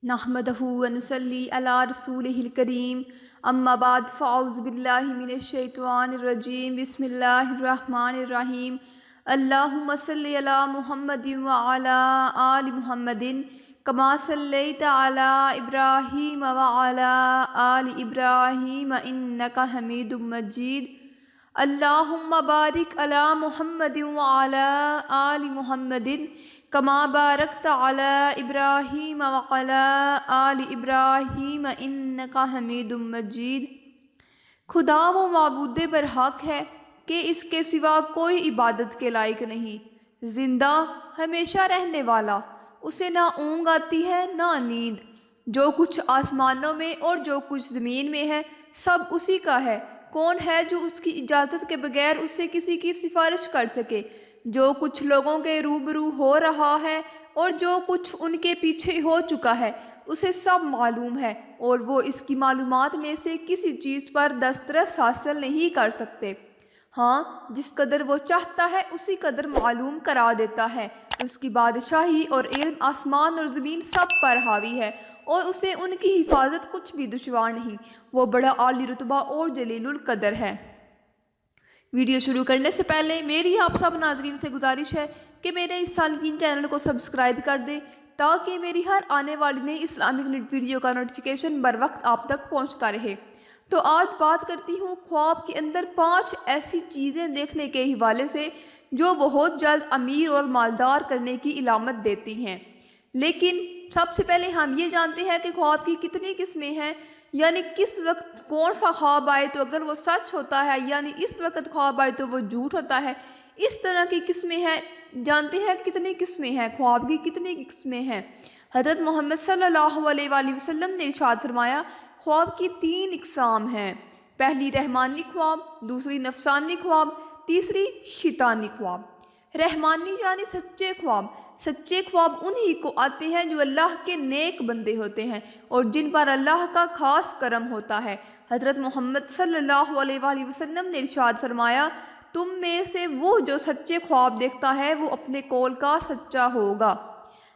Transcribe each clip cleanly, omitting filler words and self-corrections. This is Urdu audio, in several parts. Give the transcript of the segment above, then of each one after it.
نحمدہ ونصلی علی رسولہ الکریم اما بعد فاعوذ باللہ من الشیطان الرجیم بسم اللہ الرحمن الرحیم اللہم صلی علی محمد وعلی آل محمد کما صلیت علی ابراہیم وعلی آل ابراہیم انکا حمید مجید اللہم بارک علی محمد وعلی آل محمد کما بارکت علی ابراہیم وعلی آل ابراہیم انکا حمید مجید۔ خدا وہ معبود برحق ہے کہ اس کے سوا کوئی عبادت کے لائق نہیں، زندہ ہمیشہ رہنے والا، اسے نہ اونگ آتی ہے نہ نیند، جو کچھ آسمانوں میں اور جو کچھ زمین میں ہے سب اسی کا ہے۔ کون ہے جو اس کی اجازت کے بغیر اس سے کسی کی سفارش کر سکے؟ جو کچھ لوگوں کے روبرو ہو رہا ہے اور جو کچھ ان کے پیچھے ہو چکا ہے اسے سب معلوم ہے، اور وہ اس کی معلومات میں سے کسی چیز پر دسترس حاصل نہیں کر سکتے۔ ہاں، جس قدر وہ چاہتا ہے اسی قدر معلوم کرا دیتا ہے۔ اس کی بادشاہی اور علم آسمان اور زمین سب پر حاوی ہے، اور اسے ان کی حفاظت کچھ بھی دشوار نہیں۔ وہ بڑا عالی رتبہ اور جلیل القدر ہے۔ ویڈیو شروع کرنے سے پہلے میری آپ سب ناظرین سے گزارش ہے کہ میرے اس سالگین چینل کو سبسکرائب کر دیں تاکہ میری ہر آنے والی نئی اسلامک ویڈیو کا نوٹیفیکیشن بر وقت آپ تک پہنچتا رہے۔ تو آج بات کرتی ہوں خواب کے اندر 5 ایسی چیزیں دیکھنے کے حوالے سے جو بہت جلد امیر اور مالدار کرنے کی علامت دیتی ہیں۔ لیکن سب سے پہلے ہم یہ جانتے ہیں کہ خواب کی کتنی قسمیں ہیں، یعنی کس وقت کون سا خواب آئے تو اگر وہ سچ ہوتا ہے، یعنی اس وقت خواب آئے تو وہ جھوٹ ہوتا ہے۔ اس طرح کی قسمیں ہیں۔ جانتے ہیں کتنی قسمیں ہیں، خواب کی کتنی قسمیں ہیں۔ حضرت محمد صلی اللہ علیہ وآلہ وسلم نے ارشاد فرمایا، خواب کی 3 اقسام ہیں۔ پہلی رحمانی خواب، دوسری نفسانی خواب، تیسری شیطانی خواب۔ رحمانی یعنی سچے خواب۔ سچے خواب انہی کو آتے ہیں جو اللہ کے نیک بندے ہوتے ہیں اور جن پر اللہ کا خاص کرم ہوتا ہے۔ حضرت محمد صلی اللہ علیہ وآلہ وسلم نے ارشاد فرمایا، تم میں سے وہ جو سچے خواب دیکھتا ہے وہ اپنے قول کا سچا ہوگا۔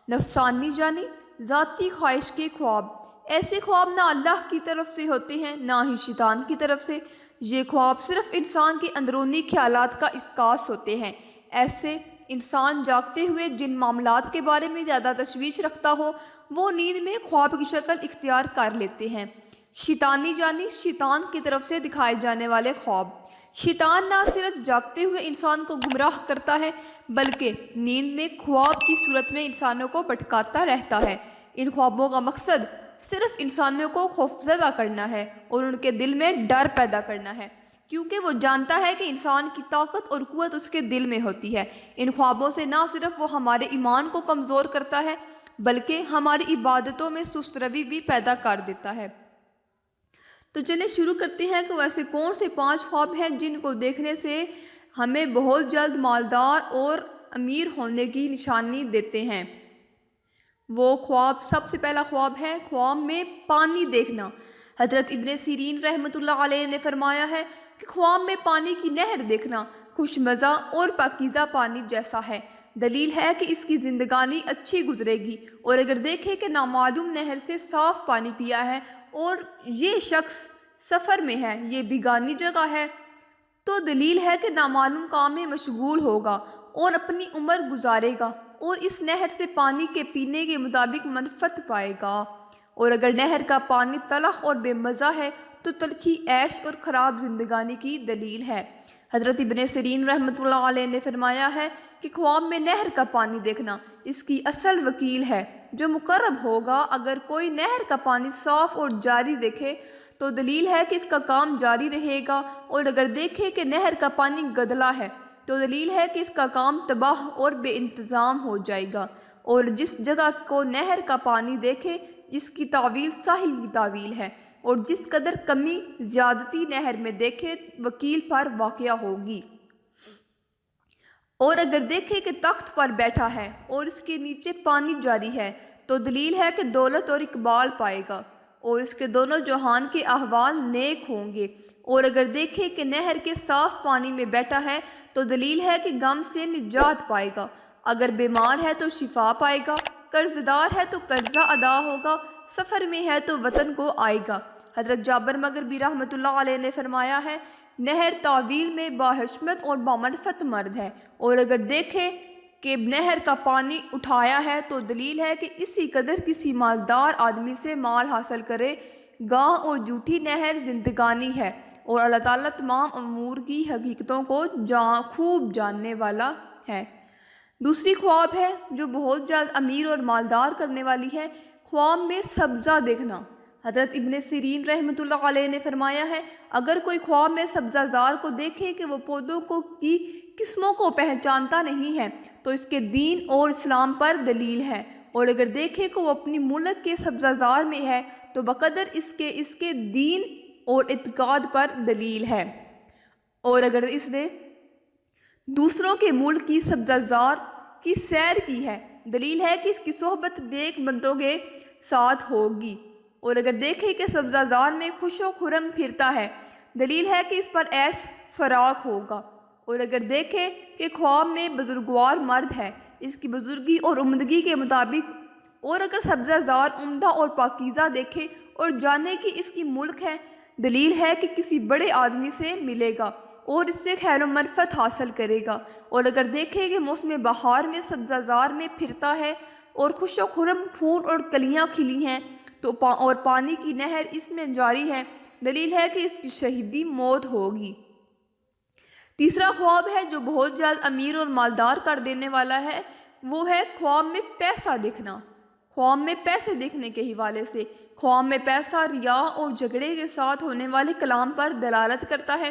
نفسانی یعنی ذاتی خواہش کے خواب۔ ایسے خواب نہ اللہ کی طرف سے ہوتے ہیں نہ ہی شیطان کی طرف سے۔ یہ خواب صرف انسان کے اندرونی خیالات کا عکاس ہوتے ہیں۔ ایسے انسان جاگتے ہوئے جن معاملات کے بارے میں زیادہ تشویش رکھتا ہو وہ نیند میں خواب کی شکل اختیار کر لیتے ہیں۔ شیطانی یعنی شیطان کی طرف سے دکھائے جانے والے خواب۔ شیطان نہ صرف جاگتے ہوئے انسان کو گمراہ کرتا ہے بلکہ نیند میں خواب کی صورت میں انسانوں کو بھٹکاتا رہتا ہے۔ ان خوابوں کا مقصد صرف انسانوں کو خوفزدہ کرنا ہے اور ان کے دل میں ڈر پیدا کرنا ہے، کیونکہ وہ جانتا ہے کہ انسان کی طاقت اور قوت اس کے دل میں ہوتی ہے۔ ان خوابوں سے نہ صرف وہ ہمارے ایمان کو کمزور کرتا ہے بلکہ ہماری عبادتوں میں سست روی بھی پیدا کر دیتا ہے۔ تو چلیں شروع کرتے ہیں کہ ویسے کون سے 5 خواب ہیں جن کو دیکھنے سے ہمیں بہت جلد مالدار اور امیر ہونے کی نشانی دیتے ہیں۔ وہ خواب، سب سے پہلا خواب ہے خواب میں پانی دیکھنا۔ حضرت ابن سیرین رحمۃ اللہ علیہ نے فرمایا ہے کہ خواب میں پانی کی نہر دیکھنا خوش مزہ اور پاکیزہ پانی جیسا ہے۔ دلیل ہے کہ اس کی زندگانی اچھی گزرے گی، اور اگر دیکھے کہ نامعلوم نہر سے صاف پانی پیا ہے اور یہ شخص سفر میں ہے، یہ بیگانی جگہ ہے، تو دلیل ہے کہ نامعلوم کام میں مشغول ہوگا اور اپنی عمر گزارے گا اور اس نہر سے پانی کے پینے کے مطابق منفعت پائے گا۔ اور اگر نہر کا پانی تلخ اور بے مزہ ہے تو تلخی عیش اور خراب زندگانی کی دلیل ہے۔ حضرت ابن سیرین رحمۃ اللہ علیہ نے فرمایا ہے کہ خواب میں نہر کا پانی دیکھنا اس کی اصل وکیل ہے جو مقرب ہوگا۔ اگر کوئی نہر کا پانی صاف اور جاری دیکھے تو دلیل ہے کہ اس کا کام جاری رہے گا، اور اگر دیکھے کہ نہر کا پانی گدلا ہے تو دلیل ہے کہ اس کا کام تباہ اور بے انتظام ہو جائے گا۔ اور جس جگہ کو نہر کا پانی دیکھے جس کی تعویل ساحل کی تعویل ہے، اور جس قدر کمی زیادتی نہر میں دیکھے وکیل پر واقع ہوگی۔ اور اگر دیکھے کہ تخت پر بیٹھا ہے اور اس کے نیچے پانی جاری ہے تو دلیل ہے کہ دولت اور اقبال پائے گا اور اس کے دونوں جہان کے احوال نیک ہوں گے۔ اور اگر دیکھے کہ نہر کے صاف پانی میں بیٹھا ہے تو دلیل ہے کہ غم سے نجات پائے گا۔ اگر بیمار ہے تو شفا پائے گا، قرض دار ہے تو قرضہ ادا ہوگا، سفر میں ہے تو وطن کو آئے گا۔ حضرت جابر مغربی رحمۃ اللہ علیہ نے فرمایا ہے، نہر تعویل میں باحشمت اور بامعرفت مرد ہے، اور اگر دیکھے کہ نہر کا پانی اٹھایا ہے تو دلیل ہے کہ اسی قدر کسی مالدار آدمی سے مال حاصل کرے گا، اور جھوٹی نہر زندگانی ہے، اور اللہ تعالیٰ تمام امور کی حقیقتوں کو خوب جاننے والا ہے۔ دوسری خواب ہے جو بہت جلد امیر اور مالدار کرنے والی ہے، خواب میں سبزہ دیکھنا۔ حضرت ابن سیرین رحمۃ اللہ علیہ نے فرمایا ہے، اگر کوئی خواب میں سبزہ زار کو دیکھے کہ وہ پودوں کی قسموں کو پہچانتا نہیں ہے تو اس کے دین اور اسلام پر دلیل ہے، اور اگر دیکھے کہ وہ اپنی ملک کے سبزہ زار میں ہے تو بقدر اس کے دین اور اعتقاد پر دلیل ہے، اور اگر اس نے دوسروں کے ملک کی سبزہ زار کی سیر کی ہے دلیل ہے کہ اس کی صحبت نیک بندوں کے ساتھ ہوگی، اور اگر دیکھے کہ سبزہ زار میں خوش و خرم پھرتا ہے دلیل ہے کہ اس پر عیش فراق ہوگا، اور اگر دیکھے کہ خواب میں بزرگوار مرد ہے اس کی بزرگی اور عمدگی کے مطابق، اور اگر سبزہ زار عمدہ اور پاکیزہ دیکھے اور جانے کہ اس کی ملک ہے دلیل ہے کہ کسی بڑے آدمی سے ملے گا اور اس سے خیر و معرفت حاصل کرے گا، اور اگر دیکھے کہ موسم بہار میں سبزہ زار میں پھرتا ہے اور خوش و خرم پھول اور کلیاں کھلی ہیں اور پانی کی نہر اس میں جاری ہے دلیل ہے کہ اس کی شہیدی موت ہوگی۔ تیسرا خواب ہے جو بہت جلد امیر اور مالدار کر دینے والا ہے، وہ ہے خواب میں پیسہ دیکھنا۔ خواب میں پیسے دیکھنے کے حوالے سے، خواب میں پیسہ ریا اور جھگڑے کے ساتھ ہونے والے کلام پر دلالت کرتا ہے۔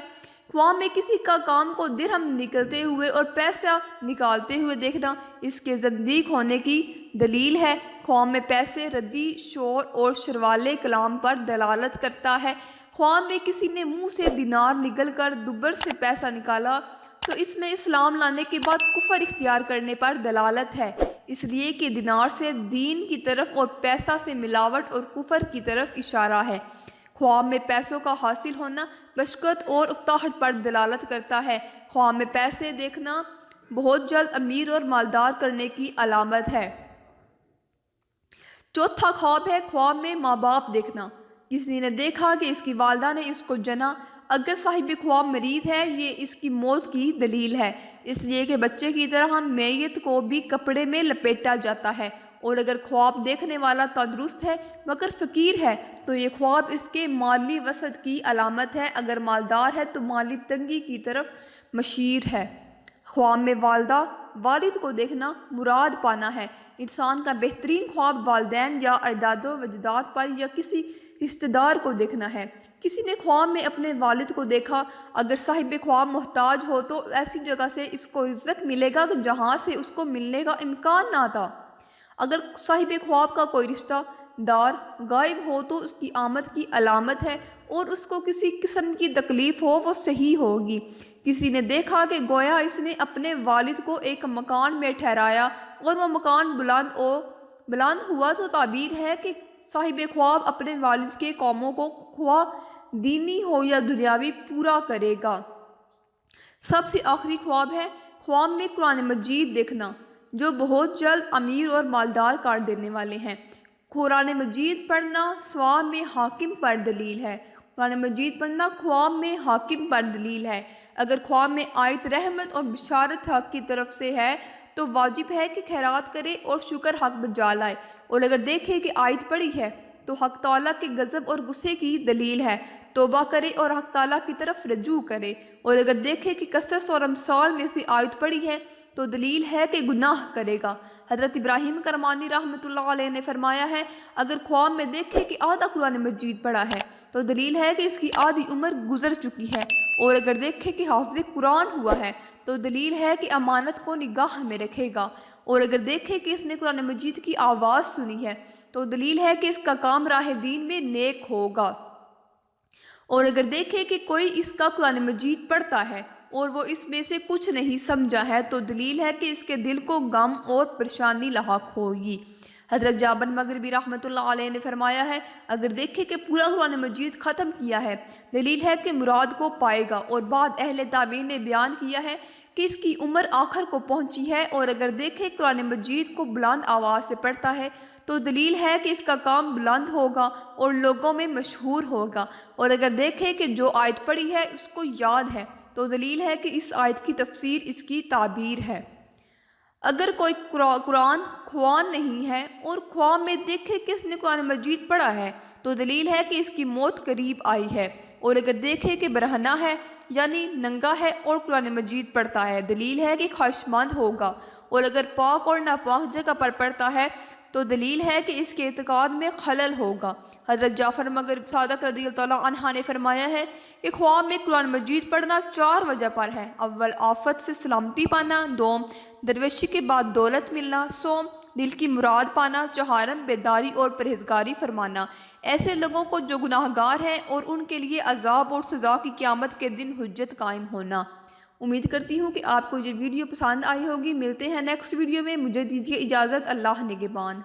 خواب میں کسی کا کام کو درہم نکلتے ہوئے اور پیسہ نکالتے ہوئے دیکھنا اس کے زندیق ہونے کی دلیل ہے۔ خواب میں پیسے، ردی، شور اور شروالے کلام پر دلالت کرتا ہے۔ خواب میں کسی نے منہ سے دینار نگل کر دوبر سے پیسہ نکالا تو اس میں اسلام لانے کے بعد کفر اختیار کرنے پر دلالت ہے، اس لیے کہ دینار سے دین کی طرف اور پیسہ سے ملاوٹ اور کفر کی طرف اشارہ ہے۔ خواب میں پیسوں کا حاصل ہونا بشقت اور اکتاہٹ پر دلالت کرتا ہے۔ خواب میں پیسے دیکھنا بہت جلد امیر اور مالدار کرنے کی علامت ہے۔ چوتھا خواب ہے خواب میں ماں باپ دیکھنا۔ کسی نے دیکھا کہ اس کی والدہ نے اس کو جنا، اگر صاحب خواب مریض ہے یہ اس کی موت کی دلیل ہے، اس لیے کہ بچے کی طرح میت کو بھی کپڑے میں لپیٹا جاتا ہے، اور اگر خواب دیکھنے والا تندرست ہے مگر فقیر ہے تو یہ خواب اس کے مالی وسعت کی علامت ہے، اگر مالدار ہے تو مالی تنگی کی طرف مشیر ہے۔ خواب میں والدہ والد کو دیکھنا مراد پانا ہے۔ انسان کا بہترین خواب والدین یا اجداد و اجداد پر یا کسی رشتہ دار کو دیکھنا ہے۔ کسی نے خواب میں اپنے والد کو دیکھا، اگر صاحب خواب محتاج ہو تو ایسی جگہ سے اس کو رزق ملے گا جہاں سے اس کو ملنے کا امکان نہ تھا۔ اگر صاحب خواب کا کوئی رشتہ دار غائب ہو تو اس کی آمد کی علامت ہے، اور اس کو کسی قسم کی تکلیف ہو وہ صحیح ہوگی۔ کسی نے دیکھا کہ گویا اس نے اپنے والد کو ایک مکان میں ٹھہرایا اور وہ مکان بلند ہوا تو تعبیر ہے کہ صاحب خواب اپنے والد کے کاموں کو خواہ دینی ہو یا دنیاوی پورا کرے گا۔ سب سے آخری خواب ہے خواب میں قرآن مجید دیکھنا، جو بہت جلد امیر اور مالدار کر دینے والے ہیں۔ قرآن مجید پڑھنا خواب میں حاکم پر دلیل ہے۔ قرآن مجید پڑھنا خواب میں حاکم پر دلیل ہے۔ اگر خواب میں آیت رحمت اور بشارت حق کی طرف سے ہے تو واجب ہے کہ خیرات کرے اور شکر حق بجا لائے، اور اگر دیکھے کہ آیت پڑھی ہے تو حق تعالیٰ کے غضب اور غصے کی دلیل ہے، توبہ کرے اور حق تعالیٰ کی طرف رجوع کرے، اور اگر دیکھے کہ قصص اور امثال میں سے آیت پڑھی ہے تو دلیل ہے کہ گناہ کرے گا۔ حضرت ابراہیم کرمانی رحمۃ اللہ علیہ نے فرمایا ہے، اگر خواب میں دیکھے کہ آدھا قرآن مجید پڑھا ہے تو دلیل ہے کہ اس کی آدھی عمر گزر چکی ہے، اور اگر دیکھے کہ حافظ قرآن ہوا ہے تو دلیل ہے کہ امانت کو نگاہ میں رکھے گا، اور اگر دیکھے کہ اس نے قرآن مجید کی آواز سنی ہے تو دلیل ہے کہ اس کا کام راہ دین میں نیک ہوگا، اور اگر دیکھے کہ کوئی اس کا قرآن مجید پڑھتا ہے اور وہ اس میں سے کچھ نہیں سمجھا ہے تو دلیل ہے کہ اس کے دل کو غم اور پریشانی لاحق ہوگی۔ حضرت جابر مغربی رحمۃ اللہ علیہ نے فرمایا ہے، اگر دیکھے کہ پورا قرآن مجید ختم کیا ہے دلیل ہے کہ مراد کو پائے گا، اور بعد اہل تابعین نے بیان کیا ہے کہ اس کی عمر آخر کو پہنچی ہے، اور اگر دیکھے قرآن مجید کو بلند آواز سے پڑھتا ہے تو دلیل ہے کہ اس کا کام بلند ہوگا اور لوگوں میں مشہور ہوگا، اور اگر دیکھیں کہ جو آیت پڑھی ہے اس کو یاد ہے تو دلیل ہے کہ اس آیت کی تفسیر اس کی تعبیر ہے۔ اگر کوئی قرآن خواہ نہیں ہے اور خواہ میں دیکھے کہ اس نے قرآن مجید پڑھا ہے تو دلیل ہے کہ اس کی موت قریب آئی ہے، اور اگر دیکھے کہ برہنہ ہے یعنی ننگا ہے اور قرآن مجید پڑھتا ہے دلیل ہے کہ خواہشمند ہوگا، اور اگر پاک اور ناپاک جگہ پر پڑھتا ہے تو دلیل ہے کہ اس کے اعتقاد میں خلل ہوگا۔ حضرت جعفر مغرب صادق رضی اللہ تعالیٰ عنہ نے فرمایا ہے کہ خواہ میں قرآن مجید پڑھنا 4 وجہ پر ہے: اول آفت سے سلامتی پانا، دوم درویشی کے بعد دولت ملنا، سوم دل کی مراد پانا، چہارم بیداری اور پرہیزگاری فرمانا۔ ایسے لوگوں کو جو گناہ گار ہیں اور ان کے لیے عذاب اور سزا کی قیامت کے دن حجت قائم ہونا۔ امید کرتی ہوں کہ آپ کو یہ ویڈیو پسند آئی ہوگی۔ ملتے ہیں نیکسٹ ویڈیو میں، مجھے دیجیے اجازت، اللہ نگہبان۔